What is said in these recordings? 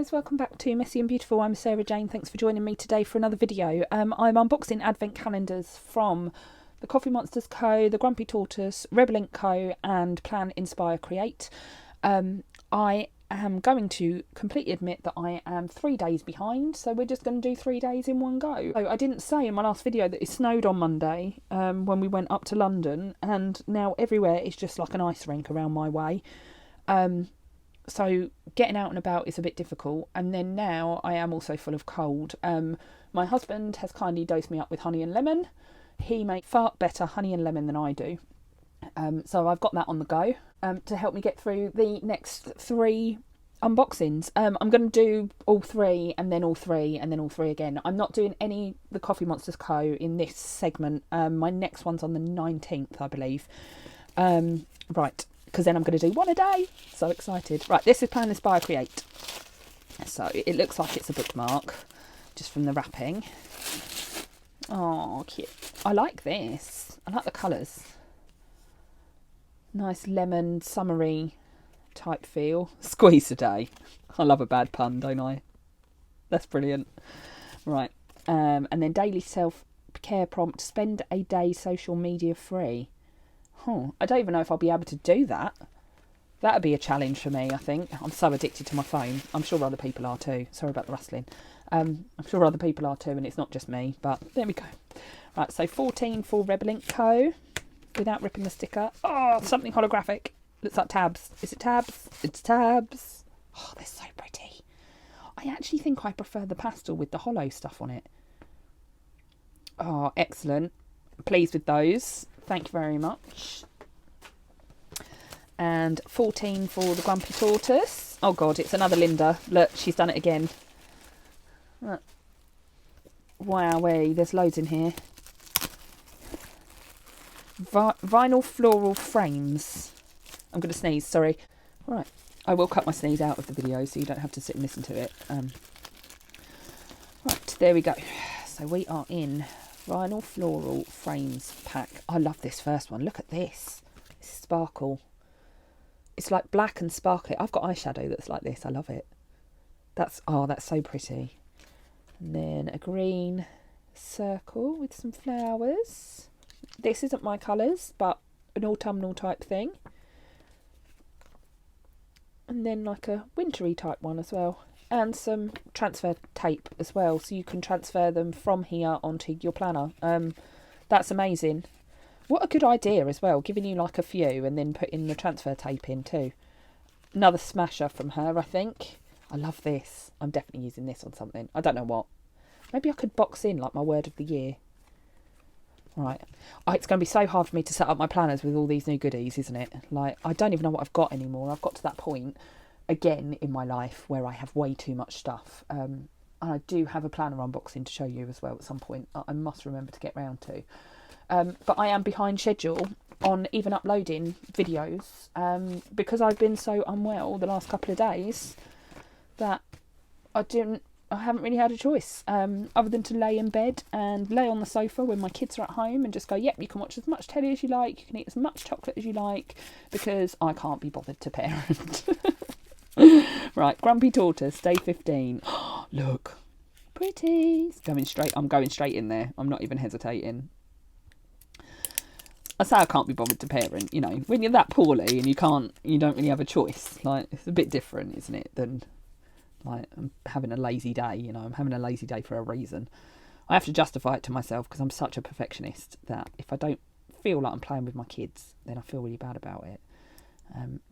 guys, welcome back to Messy and Beautiful. I'm Sarah Jane. Thanks for joining me today for another video. I'm unboxing advent calendars from TheCoffeeMonsterzCo, the Grumpy Tortoise, Rebel Ink Co and Plan, Inspire, Create. I am going to completely admit that I am 3 days behind, so we're just going to do 3 days in one go. So I didn't say in my last video that it snowed on Monday when we went up to London, and now everywhere is just like an ice rink around my way. So getting out and about is a bit difficult, and then now I am also full of cold. My husband has kindly dosed me up with honey and lemon. He makes far better honey and lemon than I do, so I've got that on the go to help me get through the next 3 unboxings. I'm going to do all 3 and then all 3 and then all 3 again. I'm not doing any The Coffee Monsters Co in this segment. My next one's on the 19th, I believe. Right, because then I'm going to do 1 a day. So excited. Right, this is Plan, Inspire, Create. So it looks like it's a bookmark, just from the wrapping. Oh, cute. I like this. I like the colours. Nice lemon, summery type feel. Squeeze a day. I love a bad pun, don't I? That's brilliant. Right, and then daily self-care prompt, spend a day social media free. I don't even know if I'll be able to do that. That would be a challenge for me, I think. I'm so addicted to my phone. I'm sure other people are too. Sorry about the rustling. I'm sure other people are too, and it's not just me, but there we go. Right, so 14 for Rebel Ink Co. Without ripping the sticker. Oh, something holographic. Looks like tabs. Is it tabs? It's tabs. Oh, they're so pretty. I actually think I prefer the pastel with the hollow stuff on it. Oh, excellent. Pleased with those. Thank you very much. And 14 for the Grumpy Tortoise. Oh God, it's another Linda. Look, she's done it again. Look. Wowee, there's loads in here. Vinyl floral frames. I'm going to sneeze, sorry. Right, I will cut my sneeze out of the video so you don't have to sit and listen to it. Right, there we go. So we are in Vinyl floral frames pack. I love this first one. Look at this. It's sparkle. It's like black and sparkly. I've got eyeshadow that's like this. I love it. That's so pretty. And then a green circle with some flowers. This isn't my colours, but an autumnal type thing. And then like a wintry type one as well. And some transfer tape as well, so you can transfer them from here onto your planner. That's amazing. What a good idea as well, giving you like a few and then putting the transfer tape in too. Another smasher from her, I think. I love this. I'm definitely using this on something. I don't know what. Maybe I could box in like my word of the year. Right. Oh, it's going to be so hard for me to set up my planners with all these new goodies, isn't it? Like, I don't even know what I've got anymore. I've got to that point again in my life where I have way too much stuff. And I do have a planner unboxing to show you as well at some point. I must remember to get round to. But I am behind schedule on even uploading videos because I've been so unwell the last couple of days that I haven't really had a choice other than to lay in bed and lay on the sofa when my kids are at home and just go, yep, you can watch as much telly as you like, you can eat as much chocolate as you like, because I can't be bothered to parent. Right, Grumpy Tortoise, day 15. Look, pretty. I'm going straight in there. I'm not even hesitating. I say I can't be bothered to parent, you know, when you're that poorly and you don't really have a choice. Like, it's a bit different, isn't it, than like I'm having a lazy day, you know. I'm having a lazy day for a reason. I have to justify it to myself because I'm such a perfectionist that if I don't feel like I'm playing with my kids, then I feel really bad about it.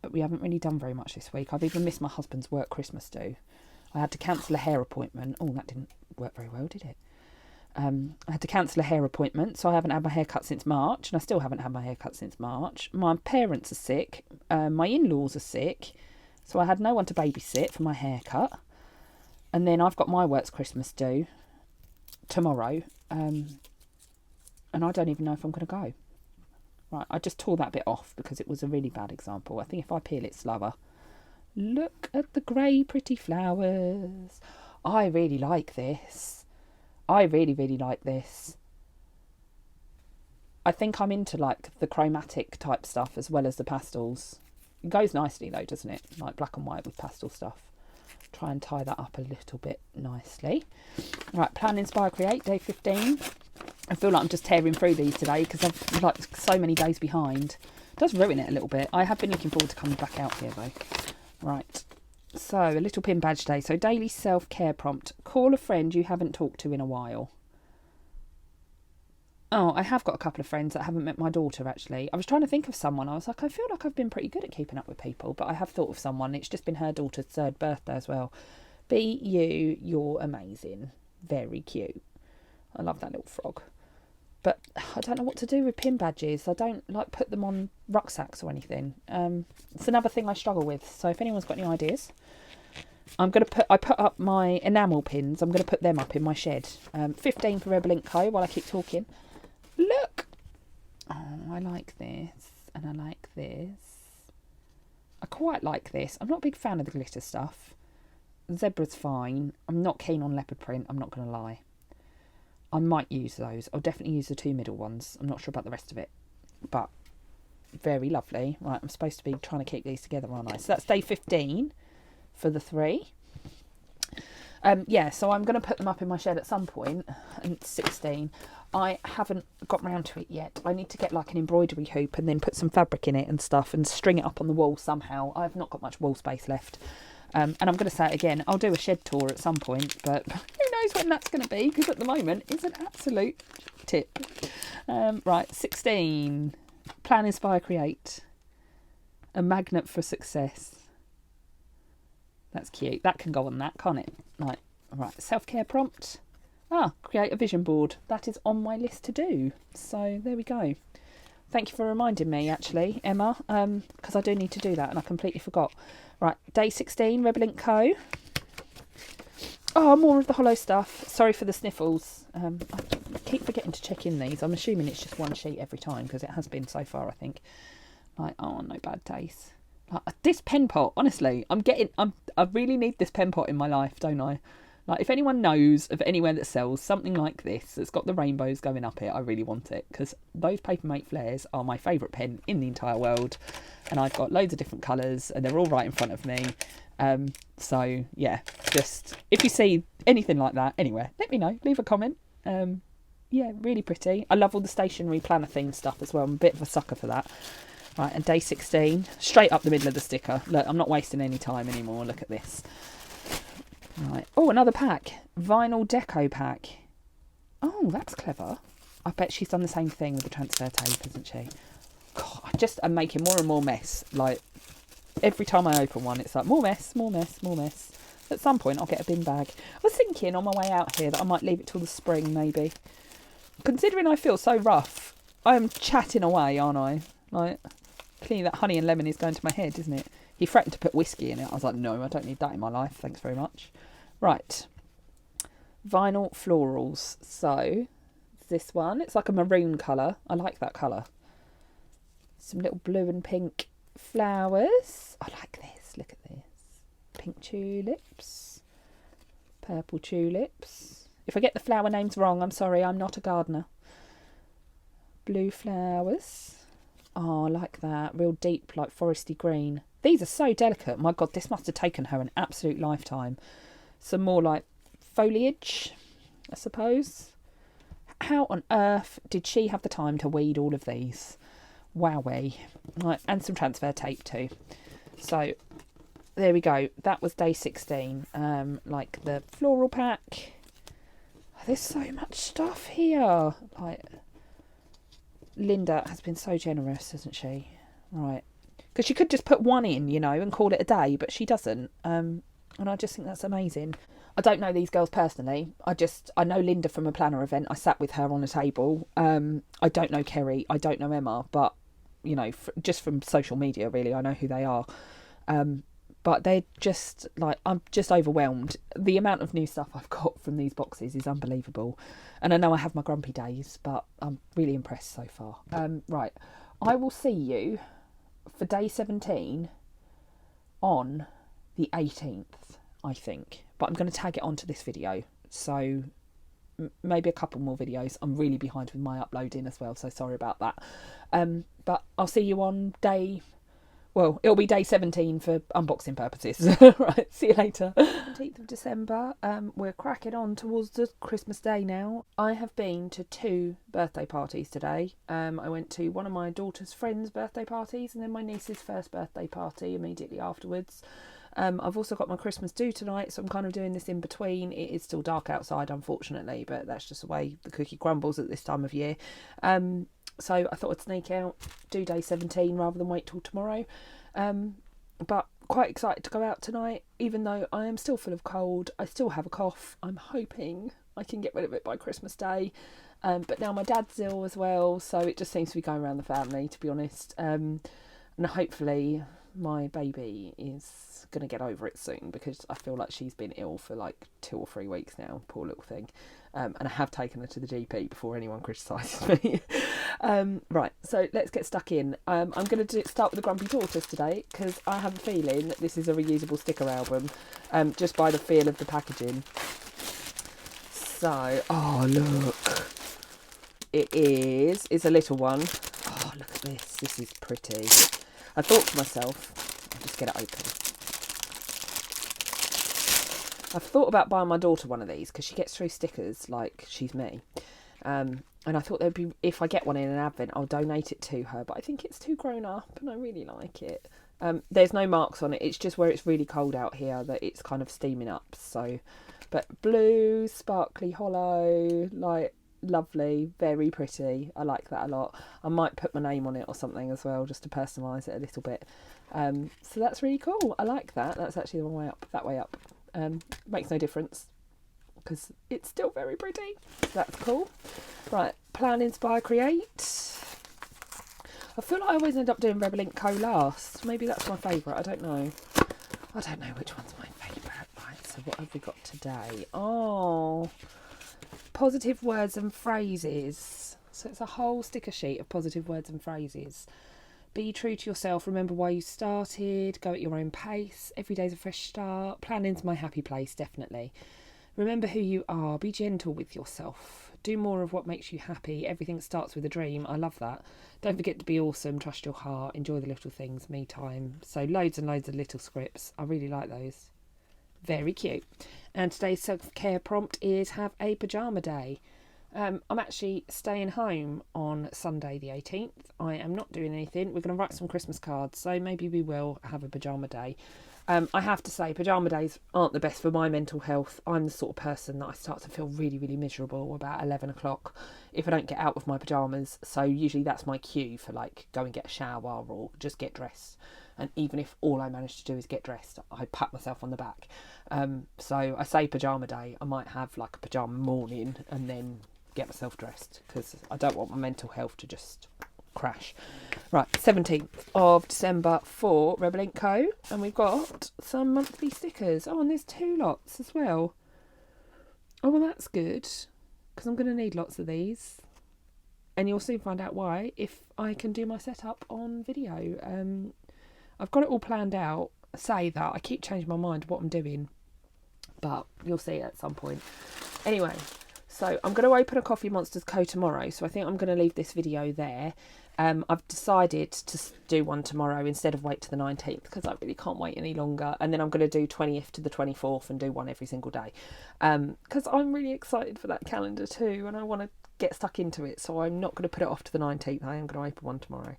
But we haven't really done very much this week. I've even missed my husband's work Christmas do. I had to cancel a hair appointment. Oh, that didn't work very well, did it? I had to cancel a hair appointment, so I haven't had my hair cut since March, and I still haven't had my hair cut since March. My parents are sick. My in-laws are sick. So I had no one to babysit for my haircut. And then I've got my work's Christmas due tomorrow. And I don't even know if I'm going to go. Right, I just tore that bit off because it was a really bad example. I think if I peel it slower. Look at the grey pretty flowers. I really like this. I really, really like this. I think I'm into like the chromatic type stuff as well as the pastels. It goes nicely though, doesn't it? Like black and white with pastel stuff. Try and tie that up a little bit nicely. Right, plan, inspire, create, day 15. I feel like I'm just tearing through these today because I'm like so many days behind. It does ruin it a little bit. I have been looking forward to coming back out here though. Right, so a little pin badge day. So daily self-care prompt. Call a friend you haven't talked to in a while. Oh, I have got a couple of friends that haven't met my daughter, actually. I was trying to think of someone. I was like, I feel like I've been pretty good at keeping up with people, but I have thought of someone. It's just been her daughter's 3rd birthday as well. Be you, you're amazing. Very cute. I love that little frog. But I don't know what to do with pin badges. I don't like put them on rucksacks or anything. It's another thing I struggle with. So if anyone's got any ideas, I put up my enamel pins. I'm going to put them up in my shed. 15 for Rebel Ink Co. while I keep talking. Look! Oh, I like this. And I like this. I quite like this. I'm not a big fan of the glitter stuff. Zebra's fine. I'm not keen on leopard print. I'm not going to lie. I might use those. I'll definitely use the 2 middle ones. I'm not sure about the rest of it. But very lovely. Right, I'm supposed to be trying to keep these together, aren't I? So that's day 15 for the 3. Yeah, so I'm going to put them up in my shed at some point. And it's 16. I haven't got round to it yet. I need to get like an embroidery hoop and then put some fabric in it and stuff and string it up on the wall somehow. I've not got much wall space left. And I'm going to say it again, I'll do a shed tour at some point, but who knows when that's going to be, because at the moment it's an absolute tip. Right, 16. Plan, inspire, create. A magnet for success. That's cute. That can go on that, can't it? Right, self-care prompt. Create a vision board. That is on my list to do. So there we go. Thank you for reminding me, actually, Emma, because I do need to do that and I completely forgot. Right, day 16, Rebel Ink Co. Oh, more of the hollow stuff. Sorry for the sniffles. I keep forgetting to check in these. I'm assuming it's just one sheet every time because it has been so far, I think. Like, oh, no bad days. Like, this pen pot, honestly, I really need this pen pot in my life, don't I? Like, if anyone knows of anywhere that sells something like this that's got the rainbows going up it, I really want it, because those Papermate flares are my favourite pen in the entire world, and I've got loads of different colours and they're all right in front of me. So yeah, just if you see anything like that anywhere, let me know, leave a comment. Yeah, really pretty. I love all the stationery planner themed stuff as well. I'm a bit of a sucker for that. Right, and day 16, straight up the middle of the sticker. Look, I'm not wasting any time anymore. Look at this. Right. Oh, another pack. Vinyl deco pack. Oh, that's clever. I bet she's done the same thing with the transfer tape, hasn't she? God, I'm making more and more mess. Like, every time I open one, it's like, more mess, more mess, more mess. At some point, I'll get a bin bag. I was thinking on my way out here that I might leave it till the spring, maybe. Considering I feel so rough, I am chatting away, aren't I? Like, clearly that honey and lemon is going to my head, isn't it? He threatened to put whiskey in it. I was like, no, I don't need that in my life. Thanks very much. Right. Vinyl florals. So, this one. It's like a maroon colour. I like that colour. Some little blue and pink flowers. I like this. Look at this. Pink tulips. Purple tulips. If I get the flower names wrong, I'm sorry. I'm not a gardener. Blue flowers. Oh, I like that. Real deep, like foresty green. These are so delicate. My God, this must have taken her an absolute lifetime. Some more like foliage, I suppose. How on earth did she have the time to weed all of these? Wowee. Right, and some transfer tape too. So there we go. That was day 16. Like the floral pack. There's so much stuff here. Like, Linda has been so generous, hasn't she? Right. Because she could just put one in, you know, and call it a day, but she doesn't. And I just think that's amazing. I don't know these girls personally. I know Linda from a planner event. I sat with her on a table. I don't know Kerry. I don't know Emma, but, you know, just from social media, really, I know who they are. But they're just, like, I'm just overwhelmed. The amount of new stuff I've got from these boxes is unbelievable. And I know I have my grumpy days, but I'm really impressed so far. Right. I will see you for day 17 on the 18th, I think. But I'm going to tag it onto this video. So maybe a couple more videos. I'm really behind with my uploading as well, so sorry about that. But I'll see you on day... Well, it'll be day 17 for unboxing purposes. Right, see you later. 17th of December, we're cracking on towards the Christmas day now. I have been to 2 birthday parties today. I went to one of my daughter's friends' birthday parties and then my niece's first birthday party immediately afterwards. I've also got my Christmas do tonight, so I'm kind of doing this in between. It is still dark outside, unfortunately, but that's just the way the cookie crumbles at this time of year. So I thought I'd sneak out, do day 17 rather than wait till tomorrow. But quite excited to go out tonight, even though I am still full of cold. I still have a cough. I'm hoping I can get rid of it by Christmas Day. But now my dad's ill as well, so it just seems to be going around the family, to be honest. And hopefully my baby is going to get over it soon, because I feel like she's been ill for like 2 or 3 weeks now, poor little thing. And I have taken her to the GP before anyone criticises me. Right, so let's get stuck in. I'm going to start with the Grumpy Tortoise today, because I have a feeling that this is a reusable sticker album, just by the feel of the packaging. So, oh look, it's a little one. Oh, look at this is pretty. I thought to myself, I'll just get it open. I've thought about buying my daughter one of these because she gets through stickers like she's me. And I thought there'd be, if I get one in an advent, I'll donate it to her. But I think it's too grown up and I really like it. There's no marks on it. It's just where it's really cold out here that it's kind of steaming up. So, but blue, sparkly, hollow, like lovely, very pretty. I like that a lot. I might put my name on it or something as well, just to personalise it a little bit. So that's really cool. I like that. That's actually the wrong way up, that way up. Makes no difference because it's still very pretty. That's cool. Right, plan, inspire, create. I feel like I always end up doing Rebel Ink Co last. Maybe that's my favourite. I don't know which one's my favourite. Right, so what have we got today? Oh, positive words and phrases. So it's a whole sticker sheet of positive words and phrases. Be true to yourself. Remember why you started. Go at your own pace. Every day's a fresh start. Planning's my happy place, definitely. Remember who you are. Be gentle with yourself. Do more of what makes you happy. Everything starts with a dream. I love that. Don't forget to be awesome. Trust your heart. Enjoy the little things. Me time. So loads and loads of little scripts. I really like those. Very cute. And today's self-care prompt is have a pyjama day. I'm actually staying home on Sunday the 18th. I am not doing anything. We're going to write some Christmas cards, so maybe we will have a pyjama day. I have to say, pyjama days aren't the best for my mental health. I'm the sort of person that I start to feel really, really miserable about 11 o'clock if I don't get out of my pyjamas. So usually that's my cue for like go and get a shower or just get dressed. And even if all I manage to do is get dressed, I pat myself on the back. So I say pyjama day. I might have like a pyjama morning and then get myself dressed because I don't want my mental health to just crash. Right, 17th of December for Rebel Ink Co. And we've got some monthly stickers. Oh, and there's 2 lots as well. Oh, well, that's good because I'm going to need lots of these. And you'll soon find out why if I can do my setup on video. I've got it all planned out. I say that. I keep changing my mind what I'm doing. But you'll see it at some point. Anyway. So I'm going to open a TheCoffeeMonsterzCo tomorrow, so I think I'm going to leave this video there. I've decided to do one tomorrow instead of wait to the 19th because I really can't wait any longer. And then I'm going to do 20th to the 24th and do one every single day because I'm really excited for that calendar too and I want to get stuck into it. So I'm not going to put it off to the 19th. I am going to open one tomorrow.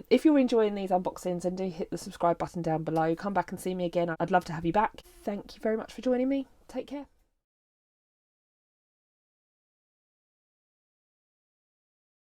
If you're enjoying these unboxings, then do hit the subscribe button down below. Come back and see me again. I'd love to have you back. Thank you very much for joining me. Take care.